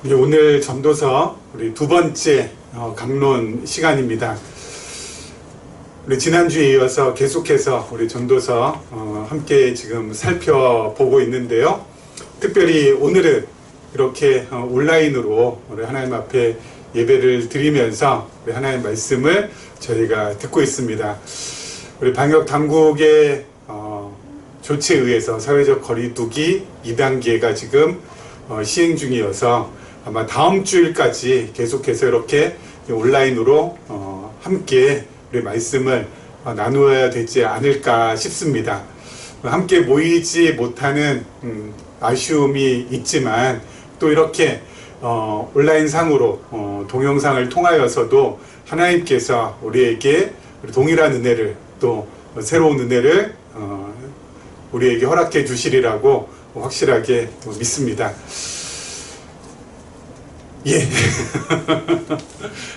오늘 전도서 우리 두 번째 강론 시간입니다. 우리 지난주에 이어서 계속해서 우리 전도서 함께 지금 살펴보고 있는데요. 특별히 오늘은 이렇게 온라인으로 우리 하나님 앞에 예배를 드리면서 우리 하나님 말씀을 저희가 듣고 있습니다. 우리 방역 당국의 조치에 의해서 사회적 거리두기 2단계가 지금 시행 중이어서 아마 다음 주일까지 계속해서 이렇게 온라인으로 함께 우리 말씀을 나누어야 되지 않을까 싶습니다. 함께 모이지 못하는 아쉬움이 있지만 또 이렇게 온라인 상으로 동영상을 통하여서도 하나님께서 우리에게 동일한 은혜를 또 새로운 은혜를 우리에게 허락해 주시리라고 확실하게 믿습니다. 예.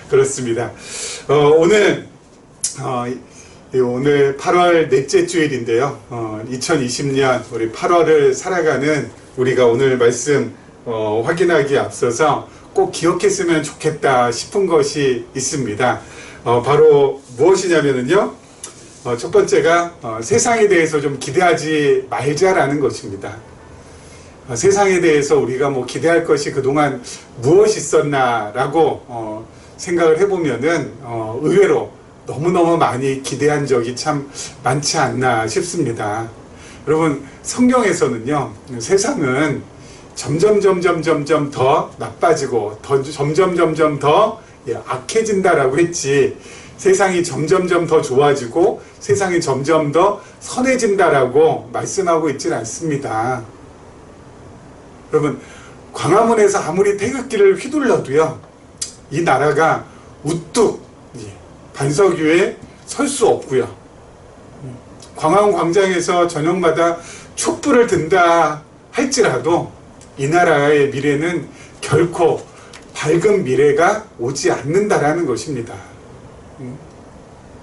그렇습니다. 오늘 8월 넷째 주일인데요. 2020년 우리 8월을 살아가는 우리가 오늘 말씀 확인하기에 앞서서 꼭 기억했으면 좋겠다 싶은 것이 있습니다. 바로 무엇이냐면요. 첫 번째가 세상에 대해서 좀 기대하지 말자라는 것입니다. 세상에 대해서 우리가 기대할 것이 그동안 무엇이 있었나라고 생각을 해보면은 의외로 너무너무 많이 기대한 적이 참 많지 않나 싶습니다. 여러분, 성경에서는요, 세상은 점점 더 나빠지고 점점 더 악해진다라고 했지, 세상이 점점 더 좋아지고 세상이 점점 더 선해진다라고 말씀하고 있지는 않습니다. 여러분, 광화문에서 아무리 태극기를 휘둘러도요, 이 나라가 우뚝 반석 위에 설 수 없고요. 광화문 광장에서 저녁마다 촛불을 든다 할지라도 이 나라의 미래는 결코 밝은 미래가 오지 않는다라는 것입니다.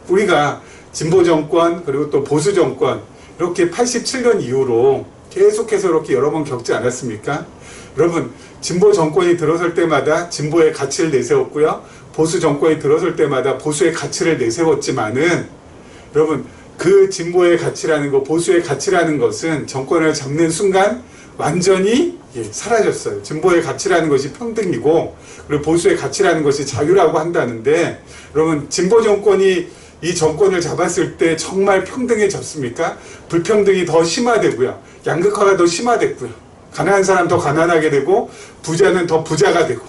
우리가 진보 정권 그리고 또 보수 정권 이렇게 87년 이후로 계속해서 이렇게 여러 번 겪지 않았습니까? 여러분, 진보 정권이 들어설 때마다 진보의 가치를 내세웠고요, 보수 정권이 들어설 때마다 보수의 가치를 내세웠지만은, 여러분, 그 진보의 가치라는 것, 보수의 가치라는 것은 정권을 잡는 순간 완전히 사라졌어요. 진보의 가치라는 것이 평등이고, 그리고 보수의 가치라는 것이 자유라고 한다는데, 여러분, 진보 정권이 이 정권을 잡았을 때 정말 평등해졌습니까? 불평등이 더 심화되고요, 양극화가 더 심화됐고요, 가난한 사람 더 가난하게 되고 부자는 더 부자가 되고,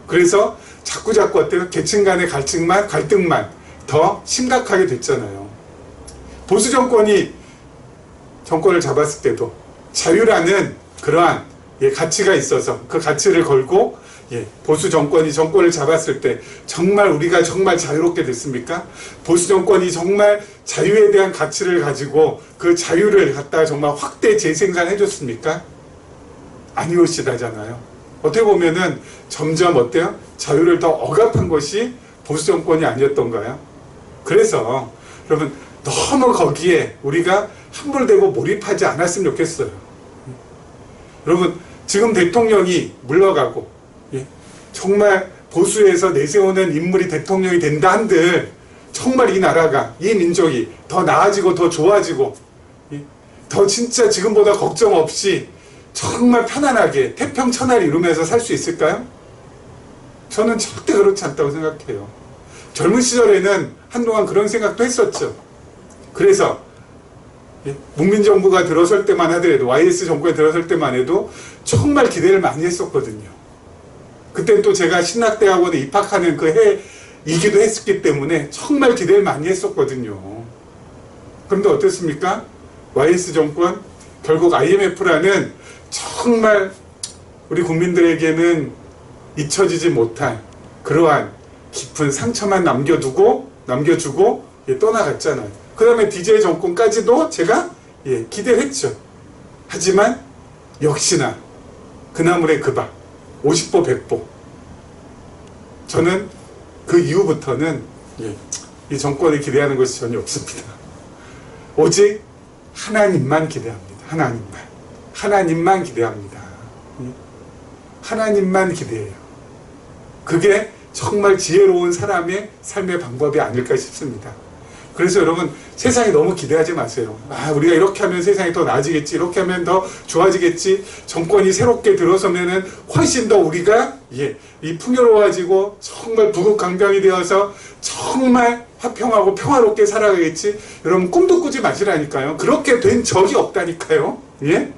그래서 자꾸 어때요? 계층 간의 갈등만 더 심각하게 됐잖아요. 보수 정권이 정권을 잡았을 때도 자유라는 그러한 가치가 있어서 그 가치를 걸고 보수 정권이 정권을 잡았을 때 정말 우리가 정말 자유롭게 됐습니까? 보수 정권이 정말 자유에 대한 가치를 가지고 그 자유를 갖다가 정말 확대 재생산해 줬습니까? 아니오시다잖아요. 어떻게 보면은 점점 어때요? 자유를 더 억압한 것이 보수 정권이 아니었던가요? 그래서 여러분, 너무 거기에 우리가 함몰되고 몰입하지 않았으면 좋겠어요. 여러분, 지금 대통령이 물러가고 정말 보수에서 내세우는 인물이 대통령이 된다 한들 정말 이 나라가, 이 민족이 더 나아지고 더 좋아지고 더 진짜 지금보다 걱정 없이 정말 편안하게 태평천하를 이루면서 살 수 있을까요? 저는 절대 그렇지 않다고 생각해요. 젊은 시절에는 한동안 그런 생각도 했었죠. 그래서 문민정부가 들어설 때만 하더라도, YS 정권에 들어설 때만 해도 정말 기대를 많이 했었거든요. 그때는 또 제가 신학대학원에 입학하는 그 해이기도 했기 때문에 정말 기대를 많이 했었거든요. 그런데 어떻습니까? YS 정권, 결국 IMF라는 정말 우리 국민들에게는 잊혀지지 못할 그러한 깊은 상처만 남겨주고 떠나갔잖아요. 그 다음에 DJ 정권까지도 제가 기대를 했죠. 하지만 역시나 그나물의 그 밥 50보 100보. 저는 그 이후부터는 이 정권을 기대하는 것이 전혀 없습니다. 오직 하나님만 기대합니다. 하나님만 기대합니다. 하나님만 기대해요. 그게 정말 지혜로운 사람의 삶의 방법이 아닐까 싶습니다. 그래서 여러분, 세상에 너무 기대하지 마세요. 우리가 이렇게 하면 세상이 더 나아지겠지, 이렇게 하면 더 좋아지겠지, 정권이 새롭게 들어서면은 훨씬 더 우리가 이 풍요로워지고 정말 부국강병이 되어서 정말 화평하고 평화롭게 살아가겠지. 여러분, 꿈도 꾸지 마시라니까요. 그렇게 된 적이 없다니까요. 예?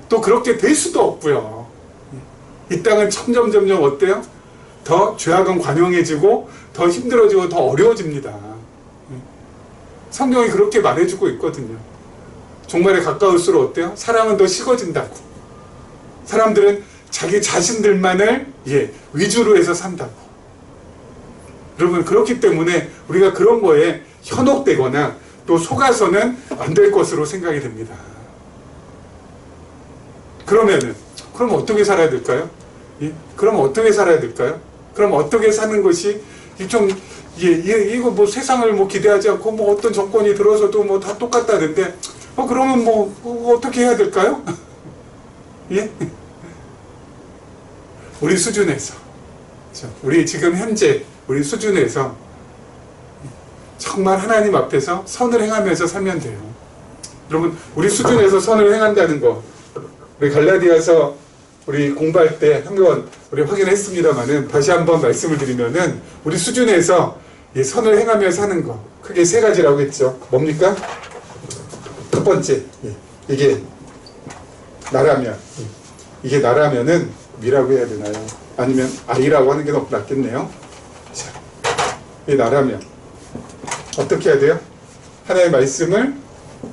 또 그렇게 될 수도 없고요. 이 땅은 점점 어때요? 더 죄악은 관영해지고 더 힘들어지고 더 어려워집니다. 성경이 그렇게 말해주고 있거든요. 종말에 가까울수록 어때요? 사랑은 더 식어진다고. 사람들은 자기 자신들만을 위주로 해서 산다고. 여러분, 그렇기 때문에 우리가 그런 거에 현혹되거나 또 속아서는 안 될 것으로 생각이 됩니다. 그럼 어떻게 살아야 될까요? 그럼 어떻게 살아야 될까요? 그럼 어떻게 사는 것이 이거 뭐 세상을 뭐 기대하지 않고 뭐 어떤 정권이 들어서도 뭐 다 똑같다는데 그러면 뭐 어떻게 해야 될까요? 예? 우리 수준에서, 우리 지금 현재 우리 수준에서 정말 하나님 앞에서 선을 행하면서 살면 돼요. 여러분, 우리 수준에서 선을 행한다는 거 우리 갈라디아서 우리 공부할 때 한번 우리 확인했습니다만은 다시 한번 말씀을 드리면은 우리 수준에서 선을 행하며 사는 거 크게 세 가지라고 했죠. 뭡니까? 첫 번째, 이게 나라면, 이게 나라면은 미라고 해야 되나요? 아니면 아이라고 하는 게 더 낫겠네요. 자, 이 나라면 어떻게 해야 돼요? 하나의 말씀을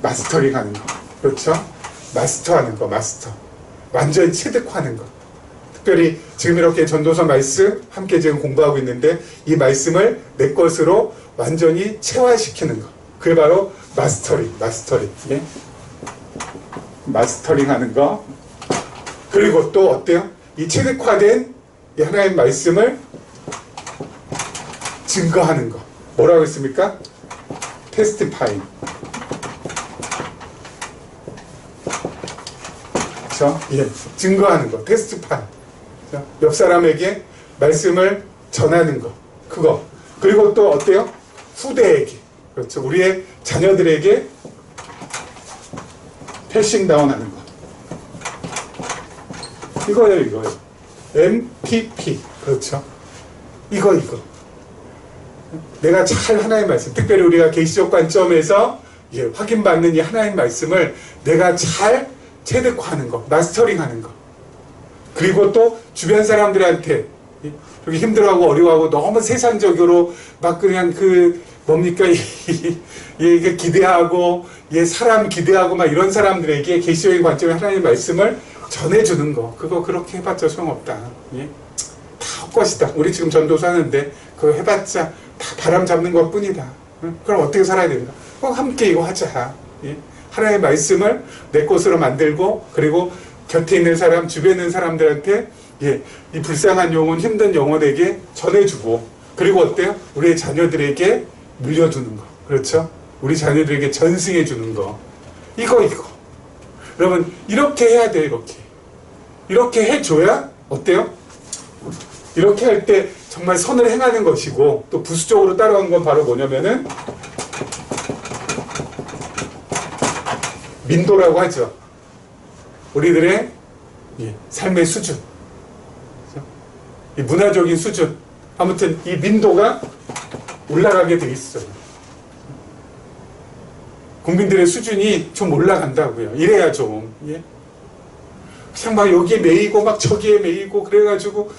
마스터링하는 거, 그렇죠? 마스터하는 거, 마스터. 완전히 체득화하는 것. 특별히 지금 이렇게 전도서 말씀 함께 지금 공부하고 있는데 이 말씀을 내 것으로 완전히 체화시키는 것. 그게 바로 마스터링. 예? 마스터링 하는 거. 그리고 또 어때요? 이 체득화된 이 하나님 말씀을 증거하는 거. 뭐라고 했습니까? 테스티파잉. 증거하는 거, 테스트판. 옆 사람에게 말씀을 전하는 거, 그거. 그리고 또 어때요? 후대에게, 그렇죠. 우리의 자녀들에게 패싱 다운 하는 거. 이거예요. MPP, 그렇죠. 이거. 내가 잘 하나님 말씀, 특별히 우리가 계시적 관점에서 확인받는 이 하나님 말씀을 내가 잘 체득화하는 거, 마스터링하는 거. 그리고 또 주변 사람들한테 이렇게 힘들어하고 어려워하고 너무 세상적으로 막 그냥 이게 기대하고 사람 기대하고 막 이런 사람들에게 계시적인 관점의 하나님의 말씀을 전해주는 거. 그거 그렇게 해봤자 소용없다. 다 헛것이다. 우리 지금 전도사 하는데 그거 해봤자 다 바람 잡는 것 뿐이다. 그럼 어떻게 살아야 된다? 꼭 함께 이거 하자. 하나님의 말씀을 내 것으로 만들고, 그리고 곁에 있는 사람, 주변에 있는 사람들한테 이 불쌍한 영혼, 힘든 영혼에게 전해주고, 그리고 어때요? 우리의 자녀들에게 물려주는 거. 그렇죠? 우리 자녀들에게 전승해주는 거. 이거. 여러분, 이렇게 해야 돼요, 이렇게 해줘야 어때요? 이렇게 할 때 정말 선을 행하는 것이고, 또 부수적으로 따라오는 건 바로 뭐냐면은 민도라고 하죠. 우리들의 삶의 수준, 이 문화적인 수준, 아무튼 이 민도가 올라가게 돼 있어요. 국민들의 수준이 좀 올라간다고요. 이래야 좀. 그냥 막 여기에 매이고 막 저기에 매이고 그래가지고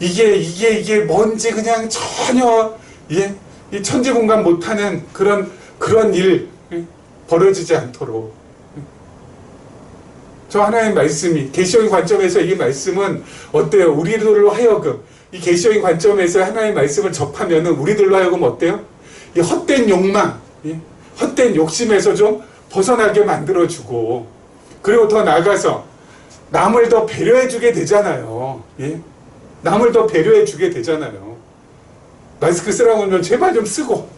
이게 뭔지 그냥 전혀 이 천지공간 못하는 그런 일 벌어지지 않도록. 저 하나의 말씀이 계시적인 관점에서 이 말씀은 어때요? 우리들로 하여금 이 계시적인 관점에서 하나의 말씀을 접하면은 우리들로 하여금 어때요? 이 헛된 욕망, 헛된 욕심에서 좀 벗어나게 만들어주고, 그리고 더 나아가서 남을 더 배려해주게 되잖아요. 남을 더 배려해주게 되잖아요. 마스크 쓰라고 하면 제발 좀 쓰고,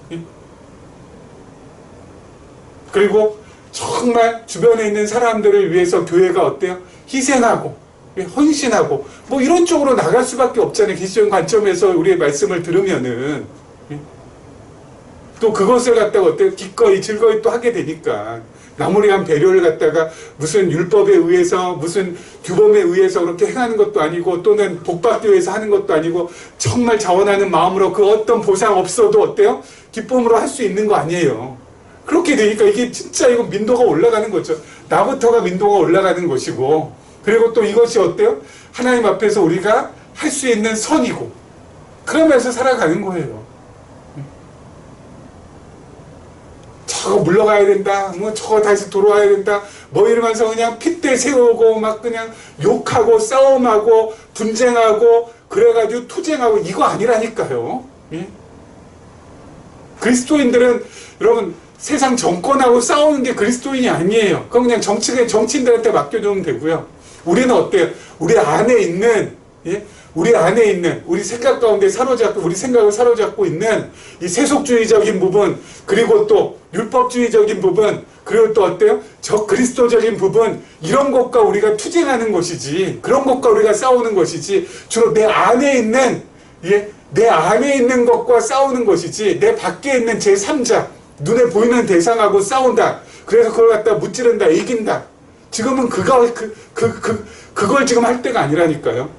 그리고 정말 주변에 있는 사람들을 위해서 교회가 어때요? 희생하고, 헌신하고 뭐 이런 쪽으로 나갈 수밖에 없잖아요. 계시적인 관점에서 우리의 말씀을 들으면은 또 그것을 갖다가 어때요? 기꺼이 즐거이 또 하게 되니까 나무리한 배려를 갖다가 무슨 율법에 의해서 무슨 규범에 의해서 그렇게 행하는 것도 아니고 또는 복받기 위해서 하는 것도 아니고 정말 자원하는 마음으로 그 어떤 보상 없어도 어때요? 기쁨으로 할 수 있는 거 아니에요. 그렇게 되니까 이게 진짜 이거 민도가 올라가는 거죠. 나부터가 민도가 올라가는 것이고 그리고 또 이것이 어때요? 하나님 앞에서 우리가 할 수 있는 선이고 그러면서 살아가는 거예요. 저거 물러가야 된다. 뭐 저거 다시 돌아와야 된다. 뭐 이러면서 그냥 핏대 세우고 막 그냥 욕하고 싸움하고 분쟁하고 그래가지고 투쟁하고 이거 아니라니까요. 예? 그리스도인들은 여러분 세상 정권하고 싸우는 게 그리스도인이 아니에요. 그건 그냥 정치인들한테 맡겨주면 되고요. 우리는 어때요? 우리 안에 있는 우리 안에 있는 우리 생각 가운데 사로잡고 우리 생각을 사로잡고 있는 이 세속주의적인 부분 그리고 또 율법주의적인 부분 그리고 또 어때요? 저 그리스도적인 부분 이런 것과 우리가 투쟁하는 것이지 그런 것과 우리가 싸우는 것이지 주로 내 안에 있는 내 안에 있는 것과 싸우는 것이지 내 밖에 있는 제3자 눈에 보이는 대상하고 싸운다. 그래서 그걸 갖다 무찌른다 이긴다. 지금은 그걸 지금 할 때가 아니라니까요.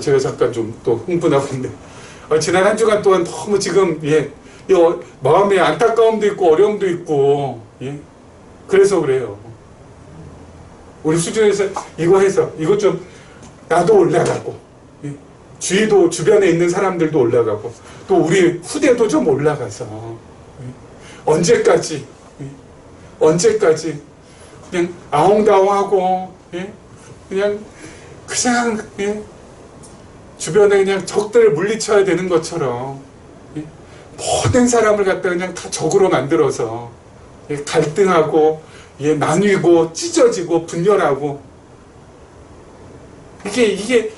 제가 잠깐 좀 또 흥분하고 있네. 지난 한 주간 동안 너무 지금 마음에 안타까움도 있고 어려움도 있고 그래서 그래요. 우리 수준에서 이거 좀 나도 올라가고 주변에 있는 사람들도 올라가고 또 우리 후대도 좀 올라가서 언제까지 그냥 아웅다웅하고 그냥 주변에 그냥 적들을 물리쳐야 되는 것처럼 모든 사람을 갖다 그냥 다 적으로 만들어서 갈등하고 나뉘고 찢어지고 분열하고 이게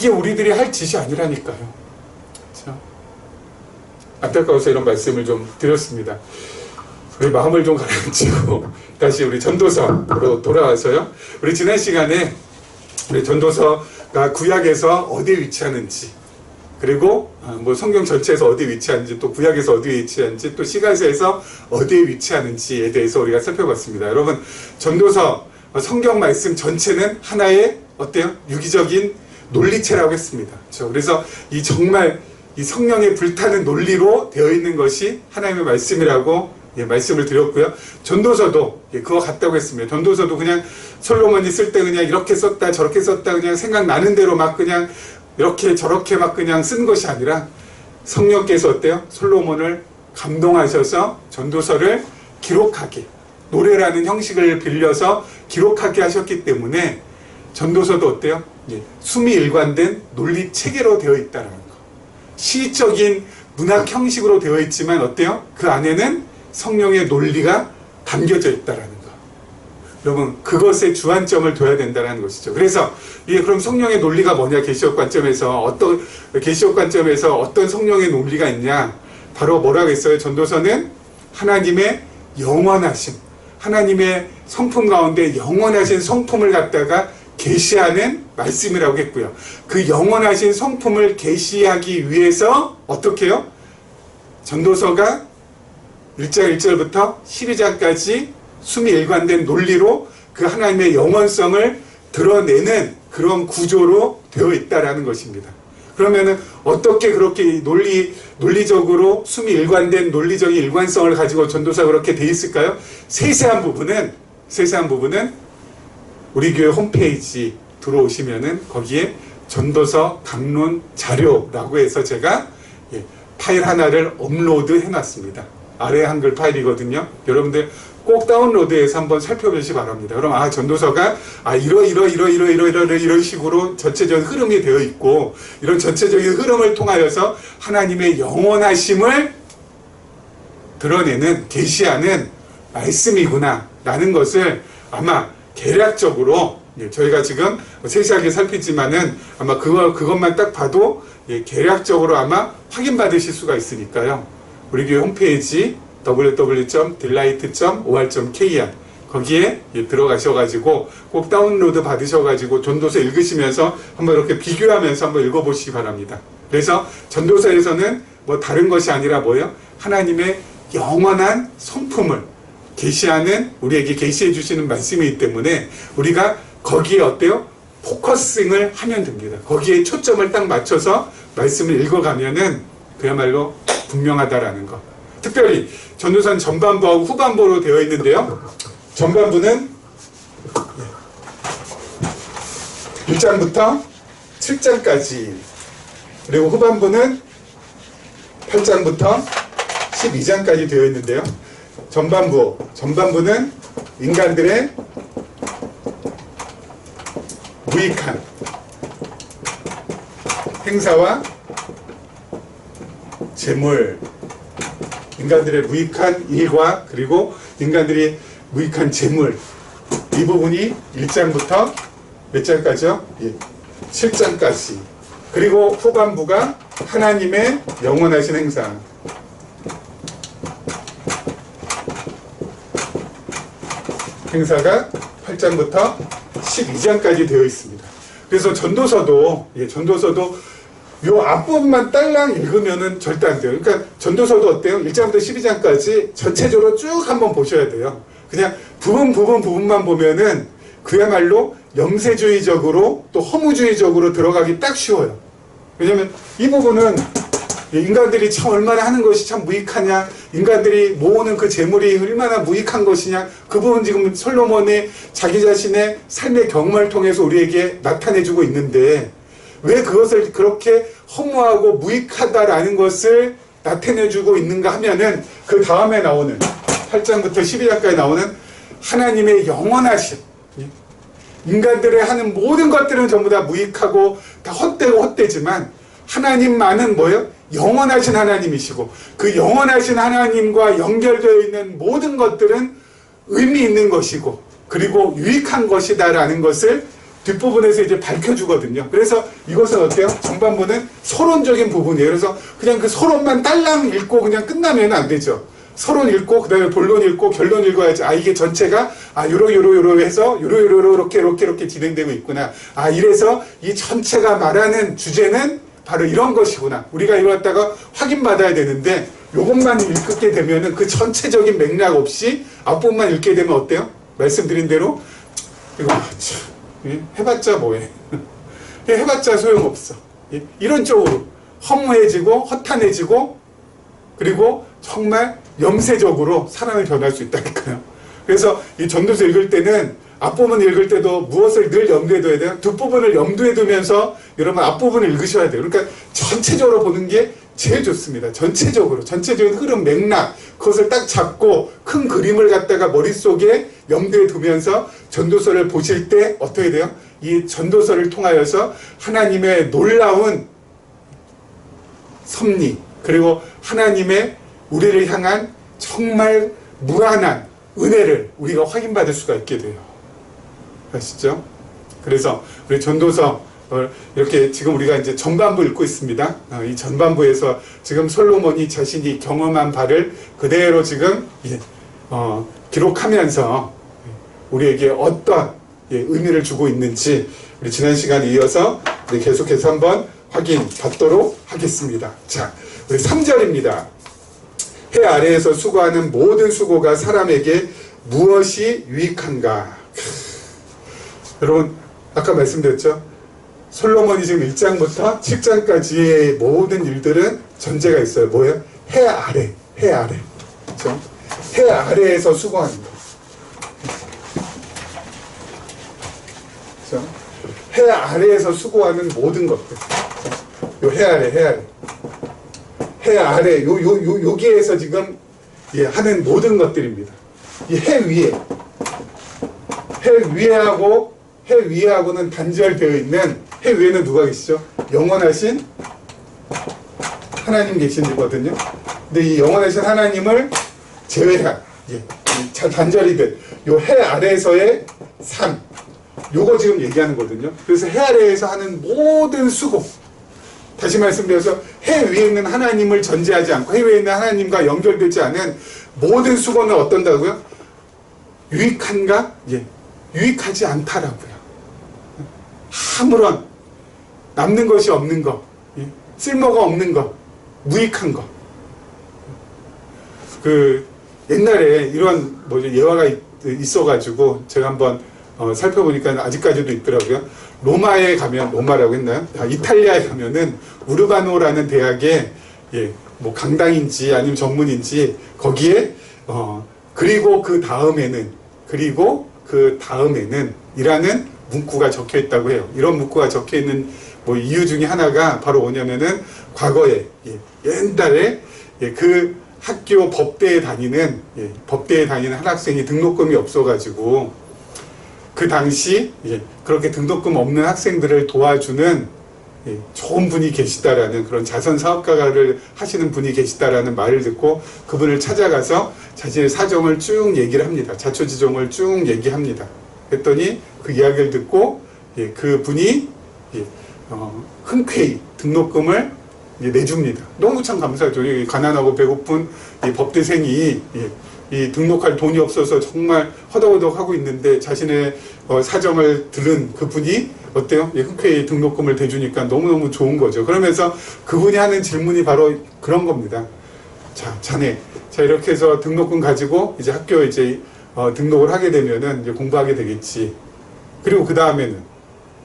우리들이 할 짓이 아니라니까요. 그렇죠? 안타까워서 이런 말씀을 좀 드렸습니다. 우리 마음을 좀 가라앉히고 다시 우리 전도서로 돌아와서요. 우리 지난 시간에 우리 전도서가 구약에서 어디에 위치하는지 그리고 뭐 성경 전체에서 어디에 위치하는지 또 구약에서 어디에 위치하는지 또 시가서에서 어디에 위치하는지에 대해서 우리가 살펴봤습니다. 여러분 전도서 성경 말씀 전체는 하나의 어때요? 유기적인 논리체라고 했습니다. 그렇죠? 그래서 정말 이 성령의 불타는 논리로 되어 있는 것이 하나님의 말씀이라고 말씀을 드렸고요. 전도서도 그거 같다고 했습니다. 전도서도 그냥 솔로몬이 쓸 때 그냥 이렇게 썼다 저렇게 썼다 그냥 생각나는 대로 막 그냥 이렇게 저렇게 막 그냥 쓴 것이 아니라 성령께서 어때요? 솔로몬을 감동하셔서 전도서를 기록하게 노래라는 형식을 빌려서 기록하게 하셨기 때문에 전도서도 어때요? 숨이 일관된 논리 체계로 되어 있다는 거. 시적인 문학 형식으로 되어 있지만 어때요? 그 안에는 성령의 논리가 담겨져 있다는 거. 여러분 그것에 주안점을 둬야 된다는 것이죠. 그래서 그럼 성령의 논리가 뭐냐? 계시록 관점에서 어떤 성령의 논리가 있냐? 바로 뭐라고 했어요? 전도서는 하나님의 영원하심, 하나님의 성품 가운데 영원하신 성품을 갖다가 계시하는 말씀이라고 했고요. 그 영원하신 성품을 계시하기 위해서 어떻게 해요? 전도서가 1장 1절부터 12장까지 숨이 일관된 논리로 그 하나님의 영원성을 드러내는 그런 구조로 되어 있다라는 것입니다. 그러면은 어떻게 그렇게 논리적으로 숨이 일관된 논리적인 일관성을 가지고 전도서가 그렇게 돼 있을까요? 세세한 부분은 우리 교회 홈페이지 들어오시면은 거기에 전도서 강론 자료라고 해서 제가 파일 하나를 업로드 해놨습니다. 아래 한글 파일이거든요. 여러분들 꼭 다운로드해서 한번 살펴보시기 바랍니다. 그럼 전도서가 이런 식으로 전체적인 흐름이 되어 있고 이런 전체적인 흐름을 통하여서 하나님의 영원하심을 드러내는 계시하는 말씀이구나 라는 것을 아마 개략적으로 저희가 지금 세세하게 살피지만은 아마 그것만 딱 봐도 개략적으로 아마 확인받으실 수가 있으니까요. 우리 교회 홈페이지 www.delight.or.kr 거기에 들어가셔가지고 꼭 다운로드 받으셔가지고 전도서 읽으시면서 한번 이렇게 비교하면서 한번 읽어보시기 바랍니다. 그래서 전도서에서는 뭐 다른 것이 아니라 뭐예요? 하나님의 영원한 성품을 계시하는, 우리에게 계시해 주시는 말씀이기 때문에 우리가 거기에 어때요? 포커싱을 하면 됩니다. 거기에 초점을 딱 맞춰서 말씀을 읽어가면은 그야말로 분명하다라는 거. 특별히 전도서는 전반부하고 후반부로 되어 있는데요. 전반부는 1장부터 7장까지, 그리고 후반부는 8장부터 12장까지 되어 있는데요. 전반부는 인간들의 무익한 행사와 재물, 인간들의 무익한 일과 그리고 인간들이 무익한 재물, 이 부분이 1장부터 몇 장까지요? 7장까지. 그리고 후반부가 하나님의 영원하신 행사. 행사가 8장부터 12장까지 되어 있습니다. 그래서 전도서도 요 앞부분만 딸랑 읽으면은 절대 안 돼요. 그러니까 전도서도 어때요? 1장부터 12장까지 전체적으로 쭉 한번 보셔야 돼요. 그냥 부분만 보면은 그야말로 영세주의적으로 또 허무주의적으로 들어가기 딱 쉬워요. 왜냐면 이 부분은 인간들이 참 얼마나 하는 것이 참 무익하냐, 인간들이 모으는 그 재물이 얼마나 무익한 것이냐, 그 부분 지금 솔로몬의 자기 자신의 삶의 경험을 통해서 우리에게 나타내주고 있는데, 왜 그것을 그렇게 허무하고 무익하다라는 것을 나타내주고 있는가 하면은 그 다음에 나오는 8장부터 12장까지 나오는 하나님의 영원하심, 인간들의 하는 모든 것들은 전부 다 무익하고 다 헛되고 헛되지만 하나님만은 뭐예요? 영원하신 하나님이시고, 그 영원하신 하나님과 연결되어 있는 모든 것들은 의미 있는 것이고 그리고 유익한 것이다라는 것을 뒷부분에서 이제 밝혀주거든요. 그래서 이것은 어때요? 전반부는 서론적인 부분이에요. 그래서 그냥 그 서론만 딸랑 읽고 그냥 끝나면 안 되죠. 서론 읽고 그 다음에 본론 읽고 결론 읽어야지. 이게 전체가 요러 해서 이렇게 진행되고 있구나. 이래서 이 전체가 말하는 주제는 바로 이런 것이구나. 우리가 이걸 갖다가 확인받아야 되는데, 요것만 읽게 되면은 그 전체적인 맥락 없이 앞부분만 읽게 되면 어때요? 말씀드린 대로 이거 참 해봤자 뭐해. 해봤자 소용없어. 이런 쪽으로 허무해지고 허탄해지고 그리고 정말 염세적으로 사람을 변할 수 있다니까요. 그래서 이 전도서 읽을 때는 앞부분 읽을 때도 무엇을 늘 염두에 둬야 돼요? 뒷부분을 염두에 두면서 여러분 앞부분을 읽으셔야 돼요. 그러니까 전체적으로 보는 게 제일 좋습니다. 전체적인 흐름, 맥락, 그것을 딱 잡고 큰 그림을 갖다가 머릿속에 염두에 두면서 전도서를 보실 때 어떻게 돼요? 이 전도서를 통하여서 하나님의 놀라운 섭리, 그리고 하나님의 우리를 향한 정말 무한한 은혜를 우리가 확인받을 수가 있게 돼요. 아시죠? 그래서 우리 전도서 이렇게 지금 우리가 이제 전반부 읽고 있습니다. 이 전반부에서 지금 솔로몬이 자신이 경험한 바를 그대로 지금 기록하면서 우리에게 어떤 의미를 주고 있는지 우리 지난 시간에 이어서 우리 계속해서 한번 확인받도록 하겠습니다. 자, 우리 3절입니다. 해 아래에서 수고하는 모든 수고가 사람에게 무엇이 유익한가? 여러분, 아까 말씀드렸죠? 솔로몬이 지금 1장부터 7장까지의 모든 일들은 전제가 있어요. 뭐예요? 해 아래. 그렇죠? 해 아래에서 수고하는 거. 그렇죠? 해 아래에서 수고하는 모든 것들. 요 해 아래. 해 아래, 여기에서 지금 하는 모든 것들입니다. 이 해 위에하고는 단절되어 있는, 해 위에는 누가 계시죠? 영원하신 하나님 계시거든요. 근데 이 영원하신 하나님을 제외한, 단절이 된, 요 해 아래에서의 삶, 요거 지금 얘기하는 거거든요. 그래서 해 아래에서 하는 모든 수고, 다시 말씀드려서 해 위에 있는 하나님을 전제하지 않고 해 위에 있는 하나님과 연결되지 않은 모든 수고는 어떤다고요? 유익한가? 예, 유익하지 않다라고요. 아무런 남는 것이 없는 거, 예, 쓸모가 없는 거, 무익한 거. 그 옛날에 이런 예화가 있어가지고 제가 한번 살펴보니까 아직까지도 있더라고요. 로마에 가면, 로마라고 했나요? 이탈리아에 가면은 우르바노라는 대학에 예, 뭐 강당인지 아니면 전문인지 거기에 그리고 그 다음에는 이라는 문구가 적혀 있다고 해요. 이런 문구가 적혀 있는 뭐 이유 중에 하나가 바로 뭐냐면은 과거에 옛날에 그 학교 법대에 다니는 한 학생이 등록금이 없어가지고 그 당시 그렇게 등록금 없는 학생들을 도와주는 좋은 분이 계시다라는 그런 자선 사업가를 하시는 분이 계시다라는 말을 듣고 그분을 찾아가서 자신의 사정을 쭉 얘기를 합니다. 자초지종을 쭉 얘기합니다. 했더니 그 이야기를 듣고 그 분이 흔쾌히 등록금을 내줍니다. 너무 참 감사하죠. 가난하고 배고픈 이 법대생이 이 등록할 돈이 없어서 정말 허덕허덕 하고 있는데 자신의 사정을 들은 그분이 어때요? 흔쾌히 등록금을 대주니까 너무너무 좋은 거죠. 그러면서 그분이 하는 질문이 바로 그런 겁니다. 자, 자네. 자, 이렇게 해서 등록금 가지고 이제 학교에 등록을 하게 되면은 이제 공부하게 되겠지. 그리고 그 다음에는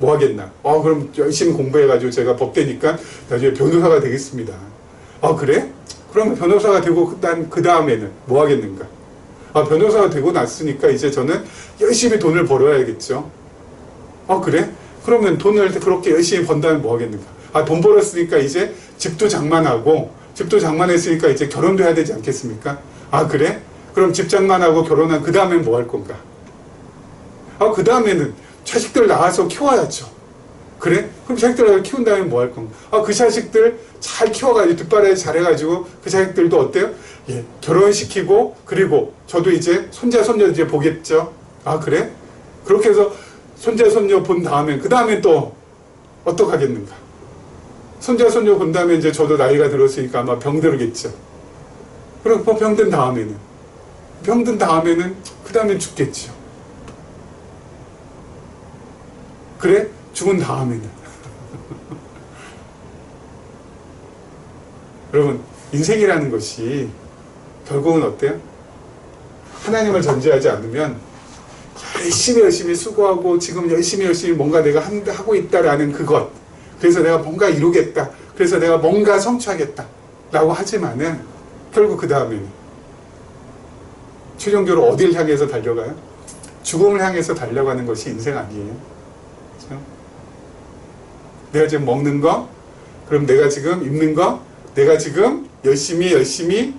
뭐 하겠나? 그럼 열심히 공부해가지고 제가 법대니까 나중에 변호사가 되겠습니다. 그래? 그럼 변호사가 되고 그 다음에는 뭐 하겠는가? 변호사가 되고 났으니까 이제 저는 열심히 돈을 벌어야겠죠. 그래? 그러면 돈을 그렇게 열심히 번다면 뭐 하겠는가? 돈 벌었으니까 이제 집도 장만했으니까 이제 결혼도 해야 되지 않겠습니까? 그래? 그럼 집 장만하고 결혼한 그 다음엔 뭐 할 건가? 그 다음에는 자식들 낳아서 키워야죠. 그래? 그럼 자식들 낳아서 키운 다음에 뭐 할 건가? 그 자식들 잘 키워가지고 뒷바라지 잘해가지고 그 자식들도 어때요? 결혼시키고 그리고 저도 이제 손자 손녀 이제 보겠죠. 그래? 그렇게 해서 손자 손녀 본 다음에 그 다음에 또 어떡하겠는가? 손자 손녀 본 다음에 이제 저도 나이가 들었으니까 아마 병들겠죠. 그럼 병든 다음에는 그 다음에 죽겠죠. 그래? 죽은 다음에는 여러분, 인생이라는 것이 결국은 어때요? 하나님을 전제하지 않으면 열심히 수고하고 지금 열심히 뭔가 내가 하고 있다라는 그것, 그래서 내가 뭔가 이루겠다, 그래서 내가 뭔가 성취하겠다 라고 하지만은 결국 그 다음에는 최종적으로 어디를 향해서 달려가요? 죽음을 향해서 달려가는 것이 인생 아니에요. 그렇죠? 내가 지금 먹는 거, 그럼 내가 지금 입는 거, 내가 지금 열심히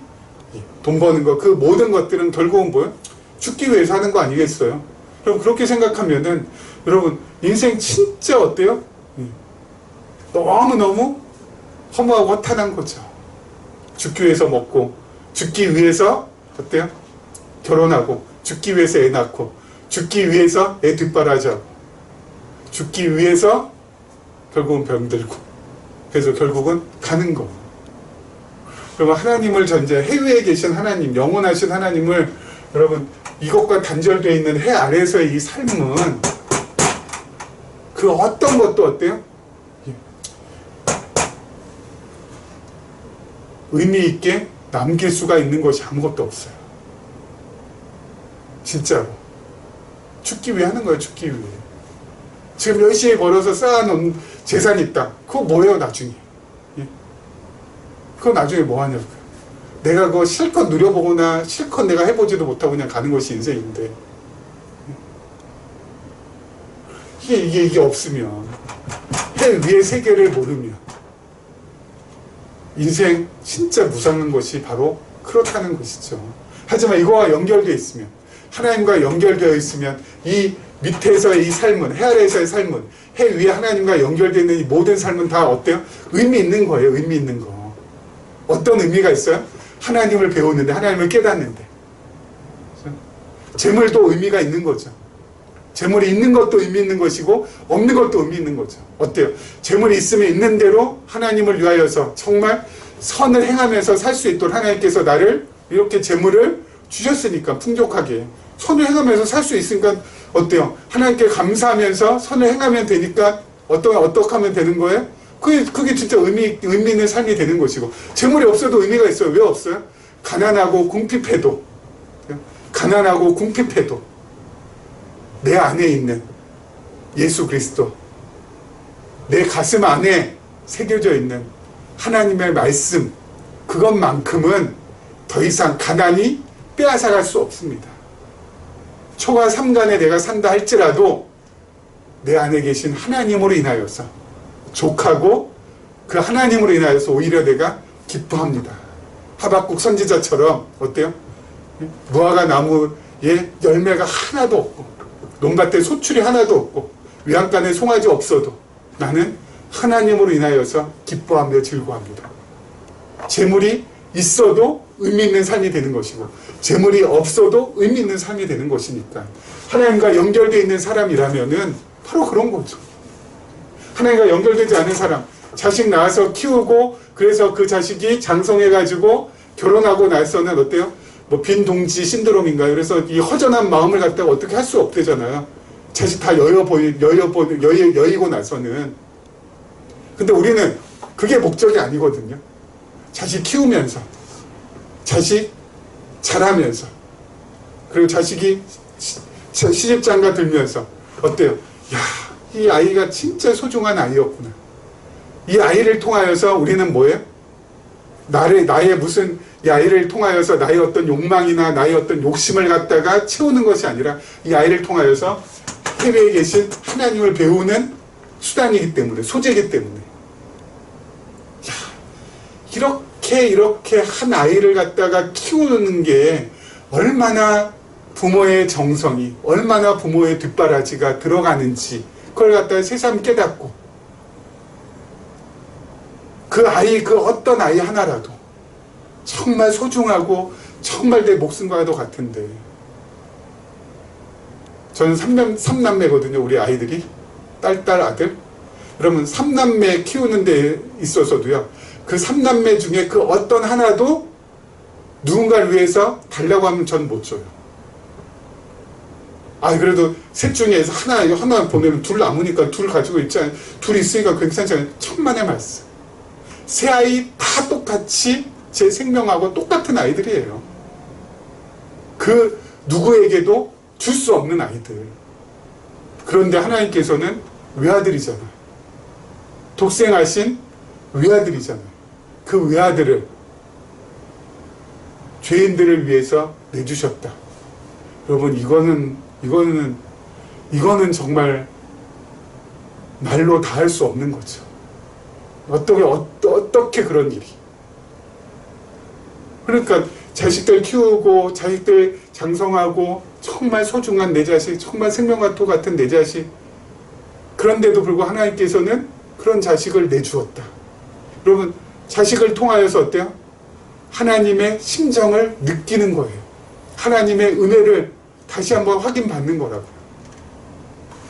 돈 버는 거, 그 모든 것들은 결국은 뭐예요? 죽기 위해서 하는 거 아니겠어요? 그럼 그렇게 생각하면은 여러분 인생 진짜 어때요? 너무너무 허무하고 허탄한 거죠. 죽기 위해서 먹고, 죽기 위해서 어때요? 결혼하고, 죽기 위해서 애 낳고, 죽기 위해서 애 뒷바라져, 죽기 위해서 결국은 병들고, 그래서 결국은 가는 거. 여러분, 하나님을 해외에 계신 하나님, 영원하신 하나님을 여러분 이것과 단절되어 있는 해 아래에서의 이 삶은 그 어떤 것도 어때요? 의미 있게 남길 수가 있는 것이 아무것도 없어요. 진짜로. 죽기 위해 하는 거예요. 죽기 위해. 지금 열심히 벌어서 쌓아놓은 재산이 있다. 그거 뭐예요 나중에? 그거 나중에 뭐 하냐고요. 내가 그거 실컷 누려보거나 실컷 내가 해보지도 못하고 그냥 가는 것이 인생인데, 이게 없으면, 해 위의 세계를 모르면 인생 진짜 무상한 것이 바로 그렇다는 것이죠. 하지만 이거와 연결되어 있으면, 하나님과 연결되어 있으면 이 밑에서의 이 삶은, 해 아래에서의 삶은, 해 위에 하나님과 연결되어 있는 이 모든 삶은 다 어때요? 의미 있는 거예요. 의미 있는 거. 어떤 의미가 있어요? 하나님을 배우는데, 하나님을 깨닫는데. 재물도 의미가 있는 거죠. 재물이 있는 것도 의미 있는 것이고 없는 것도 의미 있는 거죠. 어때요? 재물이 있으면 있는 대로 하나님을 위하여서 정말 선을 행하면서 살 수 있도록 하나님께서 나를 이렇게 재물을 주셨으니까, 풍족하게 선을 행하면서 살 수 있으니까 어때요? 하나님께 감사하면서 선을 행하면 되니까 어떻게 하면 되는 거예요? 그게 진짜 의미 있는 삶이 되는 것이고, 재물이 없어도 의미가 있어요. 왜 없어요? 가난하고 궁핍해도 내 안에 있는 예수 그리스도, 내 가슴 안에 새겨져 있는 하나님의 말씀, 그것만큼은 더 이상 가난이 빼앗아갈 수 없습니다. 초가 삼간에 내가 산다 할지라도 내 안에 계신 하나님으로 인하여서 족하고 그 하나님으로 인하여서 오히려 내가 기뻐합니다. 하박국 선지자처럼 어때요? 무화과 나무에 열매가 하나도 없고 논밭에 소출이 하나도 없고 외양간에 송아지 없어도 나는 하나님으로 인하여서 기뻐하며 즐거워합니다. 재물이 있어도 의미 있는 삶이 되는 것이고 재물이 없어도 의미 있는 삶이 되는 것이니까 하나님과 연결되어 있는 사람이라면은 바로 그런 거죠. 하나님과 연결되지 않은 사람, 자식 낳아서 키우고 그래서 그 자식이 장성해가지고 결혼하고 나서는 어때요? 뭐 빈동지 신드롬인가요? 그래서 이 허전한 마음을 갖다가 어떻게 할 수 없대잖아요. 자식 다 여의고 나서는. 근데 우리는 그게 목적이 아니거든요. 자식 키우면서, 자식 자라면서, 그리고 자식이 시집장가 들면서 어때요? 야, 이 아이가 진짜 소중한 아이였구나. 이 아이를 통하여서 우리는 뭐예요? 나의 무슨 이 아이를 통하여서 나의 어떤 욕망이나 나의 어떤 욕심을 갖다가 채우는 것이 아니라 이 아이를 통하여서 해외에 계신 하나님을 배우는 수단이기 때문에, 소재이기 때문에. 야, 이렇게 한 아이를 갖다가 키우는 게 얼마나 부모의 정성이, 얼마나 부모의 뒷바라지가 들어가는지 그걸 갖다가 새삼 깨닫고 그 어떤 아이 하나라도 정말 소중하고 정말 내 목숨과도 같은데, 저는 3남매거든요. 우리 아이들이 딸 아들. 그러면 3남매 키우는 데 있어서도요, 그 3남매 중에 그 어떤 하나도 누군가를 위해서 달라고 하면 전 못 줘요. 그래도 셋 중에서 하나 보내면 둘 남으니까 둘 가지고 있잖아요. 둘 있으니까 괜찮잖아요. 천만의 말씀. 세 아이 다 똑같이 제 생명하고 똑같은 아이들이에요. 그 누구에게도 줄 수 없는 아이들. 그런데 하나님께서는 외아들이잖아요. 독생하신 외아들이잖아요. 그 외아들을 죄인들을 위해서 내주셨다. 여러분, 이거는 정말 말로 다 할 수 없는 거죠. 어떻게 그런 일이. 그러니까 자식들 키우고 자식들 장성하고 정말 소중한 내 자식, 정말 생명과 토 같은 내 자식, 그런데도 불구하고 하나님께서는 그런 자식을 내주었다. 여러분, 자식을 통하여서 어때요? 하나님의 심정을 느끼는 거예요. 하나님의 은혜를 다시 한번 확인받는 거라고요.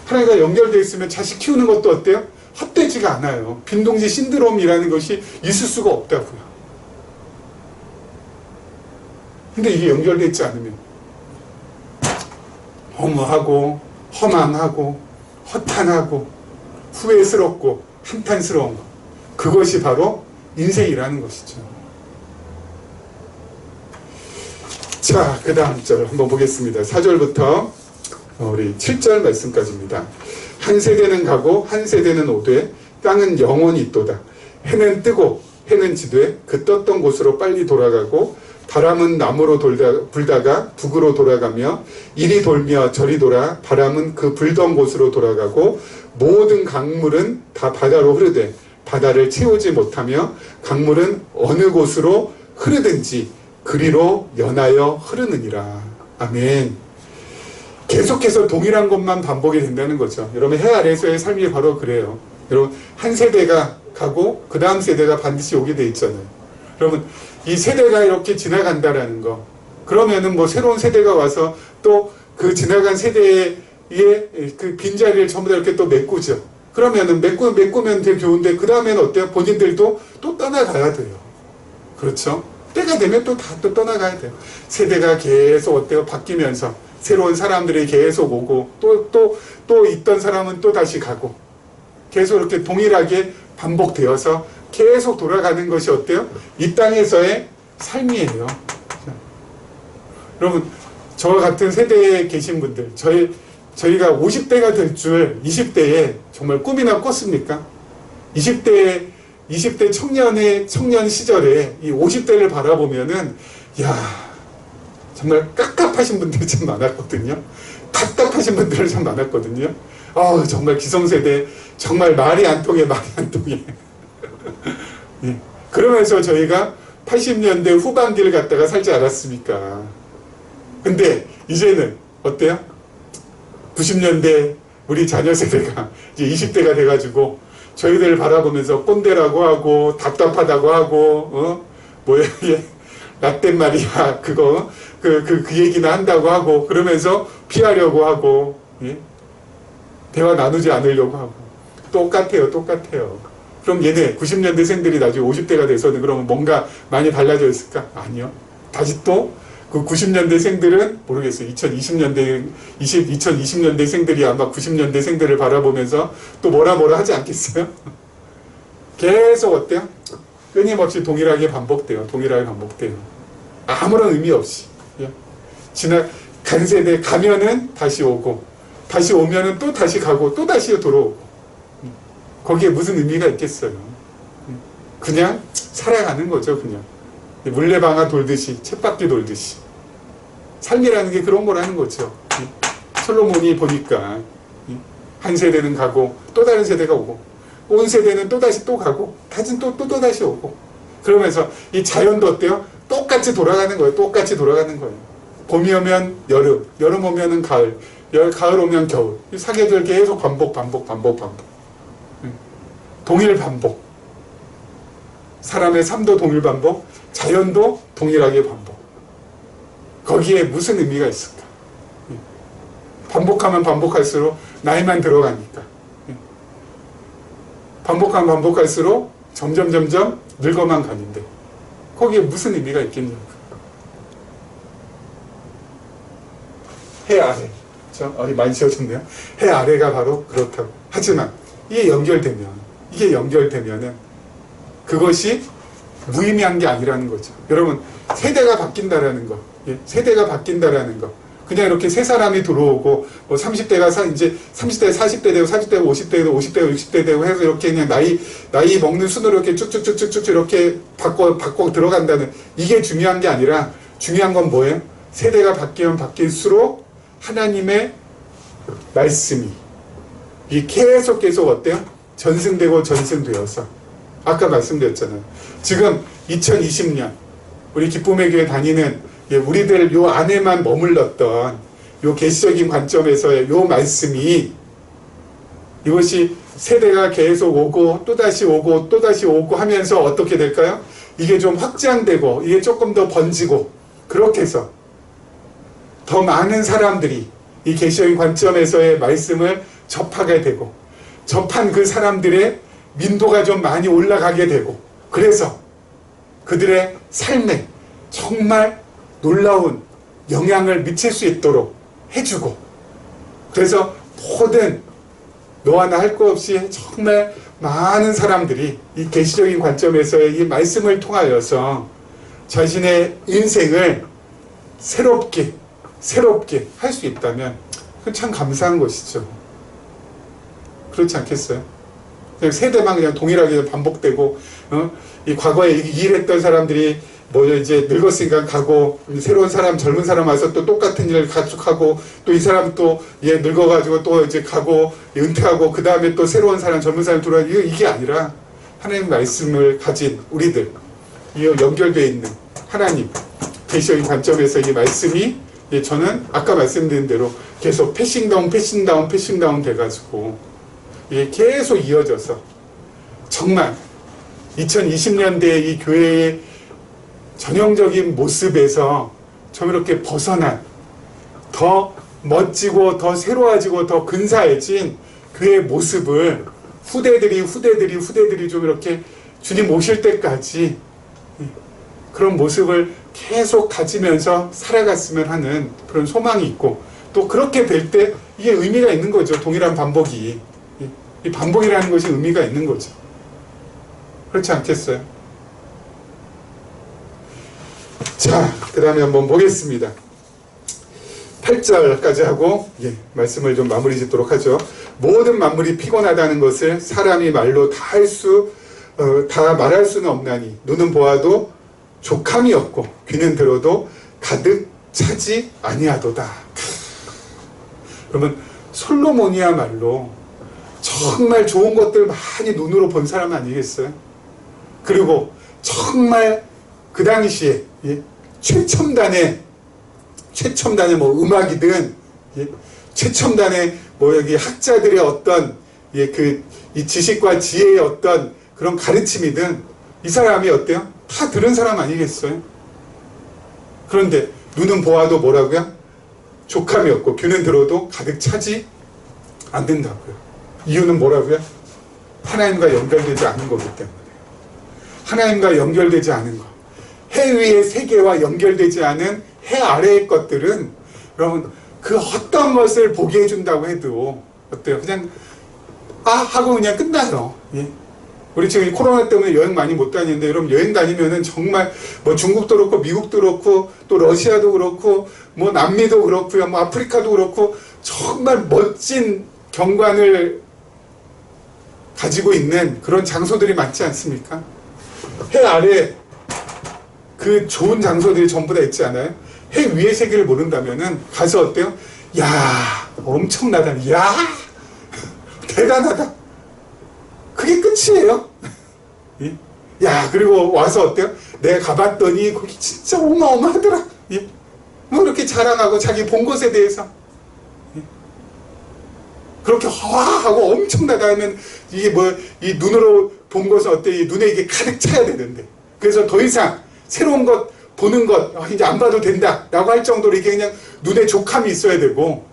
하나님과 연결되어 있으면 자식 키우는 것도 어때요? 헛되지가 않아요. 빈동지 신드롬이라는 것이 있을 수가 없다고요. 근데 이게 연결되어 있지 않으면 허무하고 허망하고 허탄하고 후회스럽고 한탄스러운 것, 그것이 바로 인생이라는 것이죠. 자, 그 다음 절 한번 보겠습니다. 4절부터 우리 7절 말씀까지입니다. 한 세대는 가고 한 세대는 오되 땅은 영원히 있도다. 해는 뜨고 해는 지되 그 떴던 곳으로 빨리 돌아가고 바람은 남으로 불다가 북으로 돌아가며 이리 돌며 저리 돌아 바람은 그 불던 곳으로 돌아가고 모든 강물은 다 바다로 흐르되 바다를 채우지 못하며 강물은 어느 곳으로 흐르든지 그리로 연하여 흐르느니라. 아멘. 계속해서 동일한 것만 반복이 된다는 거죠. 여러분, 해 아래에서의 삶이 바로 그래요. 여러분, 한 세대가 가고 그 다음 세대가 반드시 오게 돼 있잖아요. 여러분, 이 세대가 이렇게 지나간다라는 거, 그러면은 뭐 새로운 세대가 와서 또 그 지나간 세대의 그 빈자리를 전부 다 이렇게 또 메꾸죠. 그러면은 메꾸면 되게 좋은데 그 다음에는 어때요? 본인들도 또 떠나가야 돼요. 그렇죠? 때가 되면 또 다 또 떠나가야 돼요. 세대가 계속 어때요? 바뀌면서 새로운 사람들이 계속 오고 또 있던 사람은 또 다시 가고 계속 이렇게 동일하게 반복되어서 계속 돌아가는 것이 어때요? 이 땅에서의 삶이에요. 여러분, 저와 같은 세대에 계신 분들, 저희가 50대가 될 줄 20대에 정말 꿈이나 꿨습니까? 20대 청년 시절에 이 50대를 바라보면은, 정말 깝깝하신 분들이 참 많았거든요. 답답하신 분들이 참 많았거든요. 정말 기성세대, 정말 말이 안 통해. 예. 그러면서 저희가 80년대 후반기를 갖다가 살지 않았습니까? 근데 이제는 어때요? 90년대 우리 자녀 세대가 이제 20대가 돼가지고 저희들을 바라보면서 꼰대라고 하고 답답하다고 하고 뭐야 이게 라떼 말이야 그거 그 얘기나 한다고 하고 그러면서 피하려고 하고 예? 대화 나누지 않으려고 하고 똑같아요. 그럼 얘네 90년대생들이 나중에 50대가 돼서는 그러면 뭔가 많이 달라져 있을까? 아니요. 다시 또 그 90년대생들은 모르겠어요. 2020년대생들이 아마 90년대생들을 바라보면서 또 뭐라 하지 않겠어요? 계속 어때요? 끊임없이 동일하게 반복돼요. 아무런 의미 없이. 간 세대 가면은 다시 오고 다시 오면은 또 다시 가고 또 다시 돌아오고 거기에 무슨 의미가 있겠어요? 그냥 살아가는 거죠. 그냥 물레방아 돌듯이 쳇바퀴 돌듯이 삶이라는 게 그런 거라는 거죠. 솔로몬이 보니까 한 세대는 가고 또 다른 세대가 오고 온 세대는 또 다시 또 가고 다시 또 다시 오고 그러면서 이 자연도 어때요? 똑같이 돌아가는 거예요. 봄이 오면 여름 오면은 가을 오면 겨울 이 사계절 계속 반복 동일 반복 사람의 삶도 동일 반복 자연도 동일하게 반복 거기에 무슨 의미가 있을까? 반복하면 반복할수록 나이만 들어가니까 반복하면 반복할수록 점점 늙어만 가는데 거기에 무슨 의미가 있겠냐고. 해 아래 많이 지어졌네요. 해 아래가 바로 그렇다고. 하지만 이게 연결되면은 그것이 무의미한 게 아니라는 거죠. 여러분 세대가 바뀐다라는 거, 그냥 이렇게 세 사람이 들어오고 30대가 이제 30대 40대 되고 40대가 50대 되고 50대가 60대 되고 해서 이렇게 그냥 나이 먹는 순으로 이렇게 쭉쭉쭉쭉 이렇게 바꿔 들어간다는 이게 중요한 게 아니라 중요한 건 뭐예요? 세대가 바뀌면 바뀔수록 하나님의 말씀이 이 계속 어때요? 전승되어서 아까 말씀드렸잖아요. 지금 2020년 우리 기쁨의 교회 다니는 우리들 요 안에만 머물렀던 요 계시적인 관점에서의 요 말씀이 이것이 세대가 계속 오고 또다시 오고 하면서 어떻게 될까요? 이게 좀 확장되고 이게 조금 더 번지고 그렇게 해서 더 많은 사람들이 이 계시적인 관점에서의 말씀을 접하게 되고 접한 그 사람들의 민도가 좀 많이 올라가게 되고 그래서 그들의 삶에 정말 놀라운 영향을 미칠 수 있도록 해주고 그래서 모든 너 하나 할 거 없이 정말 많은 사람들이 이 계시적인 관점에서의 이 말씀을 통하여서 자신의 인생을 새롭게 할 수 있다면 그건 참 감사한 것이죠. 그렇지 않겠어요? 그냥 세대만 그냥 동일하게 반복되고 이 과거에 일했던 사람들이 이제 늙었으니까 가고 새로운 사람 젊은 사람 와서 또 똑같은 일을 가축하고 또 이 사람 또 늙어가지고 또 이제 가고 은퇴하고 그 다음에 또 새로운 사람 젊은 사람 들어와 이게 아니라 하나님 말씀을 가진 우리들 연결되어 있는 하나님 계시적인 관점에서 이 말씀이 저는 아까 말씀드린 대로 계속 패싱다운 돼가지고 이게 계속 이어져서 정말 2020년대의 이 교회의 전형적인 모습에서 좀 이렇게 벗어난 더 멋지고 더 새로워지고 더 근사해진 그의 모습을 후대들이 좀 이렇게 주님 오실 때까지 그런 모습을 계속 가지면서 살아갔으면 하는 그런 소망이 있고 또 그렇게 될 때 이게 의미가 있는 거죠. 동일한 반복이. 이 반복이라는 것이 의미가 있는 거죠. 그렇지 않겠어요? 자, 그 다음에 한번 보겠습니다. 8절까지 하고 말씀을 좀 마무리 짓도록 하죠. 모든 만물이 피곤하다는 것을 사람이 말로 다 말할 수는 없나니 눈은 보아도 족함이 없고 귀는 들어도 가득 차지 아니하도다. 그러면 솔로몬이야말로 정말 좋은 것들 많이 눈으로 본 사람 아니겠어요? 그리고 정말 그 당시에 최첨단의 뭐 음악이든 최첨단의 뭐 여기 학자들의 어떤 이 지식과 지혜의 어떤 그런 가르침이든 이 사람이 어때요? 다 들은 사람 아니겠어요? 그런데 눈은 보아도 뭐라고요? 족함이 없고 귀는 들어도 가득 차지 않는다고요. 이유는 뭐라고요? 하나님과 연결되지 않은 거기 때문에. 하나님과 연결되지 않은 거. 해 위의 세계와 연결되지 않은 해 아래의 것들은 여러분 그 어떤 것을 보게 해준다고 해도 어때요? 그냥 하고 그냥 끝나요. 우리 지금 코로나 때문에 여행 많이 못 다니는데 여러분 여행 다니면은 정말 뭐 중국도 그렇고 미국도 그렇고 또 러시아도 그렇고 뭐 남미도 그렇고요, 뭐 아프리카도 그렇고 정말 멋진 경관을 가지고 있는 그런 장소들이 많지 않습니까? 해 아래 그 좋은 장소들이 전부 다 있지 않아요? 해 위의 세계를 모른다면은 가서 어때요? 야, 엄청나다. 야, 대단하다. 그게 끝이에요. 야, 그리고 와서 어때요? 내가 가봤더니 거기 진짜 어마어마하더라. 뭐 이렇게 자랑하고 자기 본 것에 대해서 그렇게 하고 엄청나다 하면 이게 뭐 이 눈으로 본 것은 어때? 이 눈에 이게 가득 차야 되는데 그래서 더 이상 새로운 것 보는 것 이제 안 봐도 된다 라고 할 정도로 이게 그냥 눈에 족함이 있어야 되고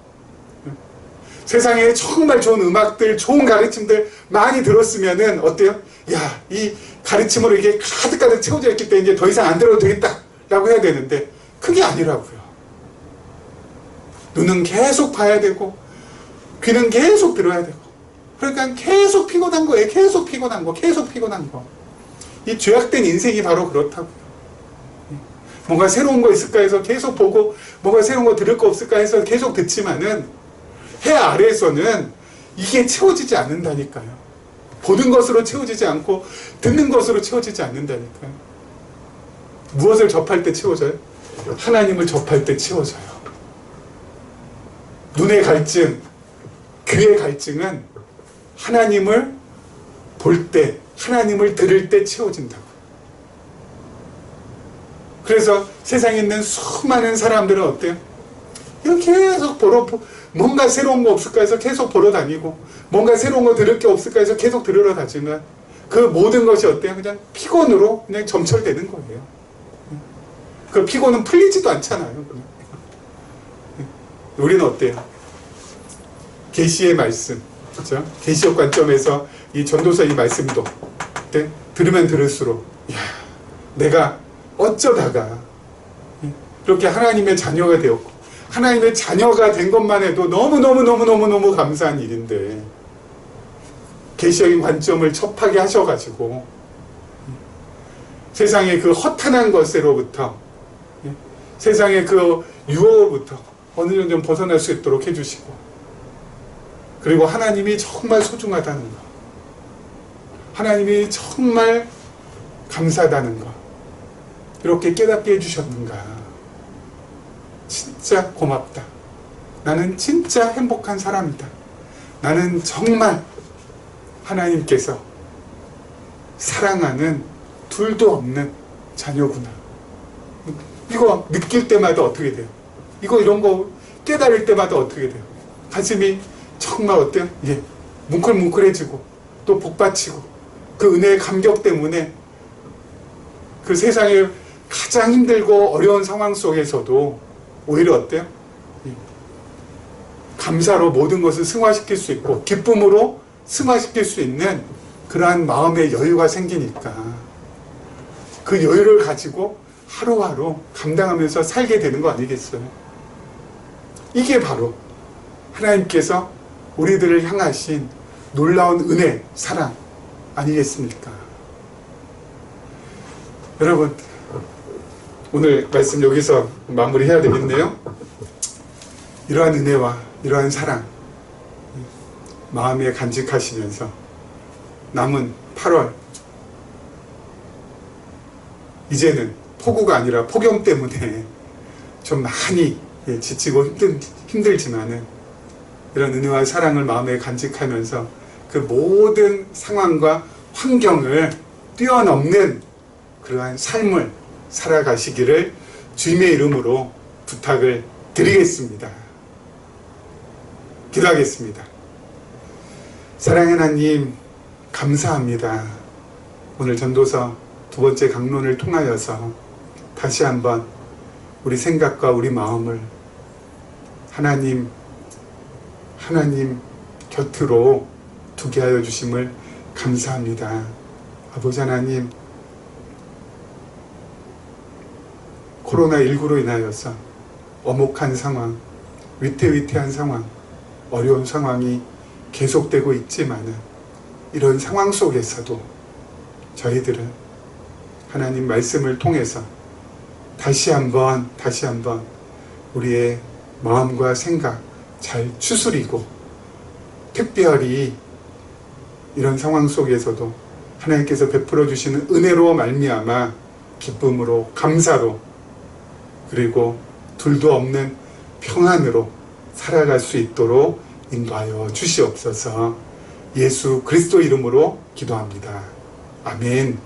세상에 정말 좋은 음악들 좋은 가르침들 많이 들었으면은 어때요? 야, 이 가르침으로 이게 가득가득 채워져 있기 때문에 이제 더 이상 안 들어도 되겠다 라고 해야 되는데 그게 아니라고요. 눈은 계속 봐야 되고 귀는 계속 들어야 되고 그러니까 계속 피곤한 거예요. 계속 피곤한 거. 이 죄악된 인생이 바로 그렇다고요. 뭔가 새로운 거 있을까 해서 계속 보고 뭔가 새로운 거 들을 거 없을까 해서 계속 듣지만은 해 아래에서는 이게 채워지지 않는다니까요. 보는 것으로 채워지지 않고 듣는 것으로 채워지지 않는다니까요. 무엇을 접할 때 채워져요? 하나님을 접할 때 채워져요. 눈의 갈증, 귀의 갈증은 하나님을 볼 때, 하나님을 들을 때 채워진다고. 그래서 세상에 있는 수많은 사람들은 어때요? 이렇게 계속 뭔가 새로운 거 없을까 해서 계속 보러 다니고 뭔가 새로운 거 들을 게 없을까 해서 계속 들으러 다니지만 그 모든 것이 어때요? 그냥 피곤으로 그냥 점철되는 거예요. 그 피곤은 풀리지도 않잖아요. 우리는 어때요? 계시의 말씀, 그렇죠? 계시적 관점에서 이 전도서 이 말씀도 들으면 들을수록 내가 어쩌다가 이렇게 하나님의 자녀가 되었고 하나님의 자녀가 된 것만 해도 너무너무 감사한 일인데 계시적인 관점을 접하게 하셔가지고 세상의 그 허탄한 것으로부터 세상의 그 유혹으로부터 어느 정도 좀 벗어날 수 있도록 해주시고 그리고 하나님이 정말 소중하다는 것 하나님이 정말 감사하다는 것 이렇게 깨닫게 해주셨는가. 진짜 고맙다. 나는 진짜 행복한 사람이다. 나는 정말 하나님께서 사랑하는 둘도 없는 자녀구나. 이거 느낄 때마다 어떻게 돼요? 이런 거 깨달을 때마다 어떻게 돼요? 가슴이 정말 어때요? 뭉클뭉클해지고 또 복받치고 그 은혜의 감격 때문에 그 세상에 가장 힘들고 어려운 상황 속에서도 오히려 어때요? 감사로 모든 것을 승화시킬 수 있고 기쁨으로 승화시킬 수 있는 그러한 마음의 여유가 생기니까 그 여유를 가지고 하루하루 감당하면서 살게 되는 거 아니겠어요? 이게 바로 하나님께서 우리들을 향하신 놀라운 은혜, 사랑 아니겠습니까? 여러분, 오늘 말씀 여기서 마무리해야 되겠네요. 이러한 은혜와 이러한 사랑 마음에 간직하시면서 남은 8월, 이제는 폭우가 아니라 폭염 때문에 좀 많이 지치고 힘들지만은 이런 은혜와 사랑을 마음에 간직하면서 그 모든 상황과 환경을 뛰어넘는 그러한 삶을 살아가시기를 주님의 이름으로 부탁을 드리겠습니다. 기도하겠습니다. 사랑의 하나님, 감사합니다. 오늘 전도서 2번째 강론을 통하여서 다시 한번 우리 생각과 우리 마음을 하나님 곁으로 두게 하여 주심을 감사합니다. 아버지 하나님, 코로나19로 인하여서 엄혹한 상황, 위태위태한 상황, 어려운 상황이 계속되고 있지만은 이런 상황 속에서도 저희들은 하나님 말씀을 통해서 다시 한번 우리의 마음과 생각 잘 추스리고, 특별히 이런 상황 속에서도 하나님께서 베풀어 주시는 은혜로 말미암아 기쁨으로, 감사로, 그리고 둘도 없는 평안으로 살아갈 수 있도록 인도하여 주시옵소서. 예수 그리스도 이름으로 기도합니다. 아멘.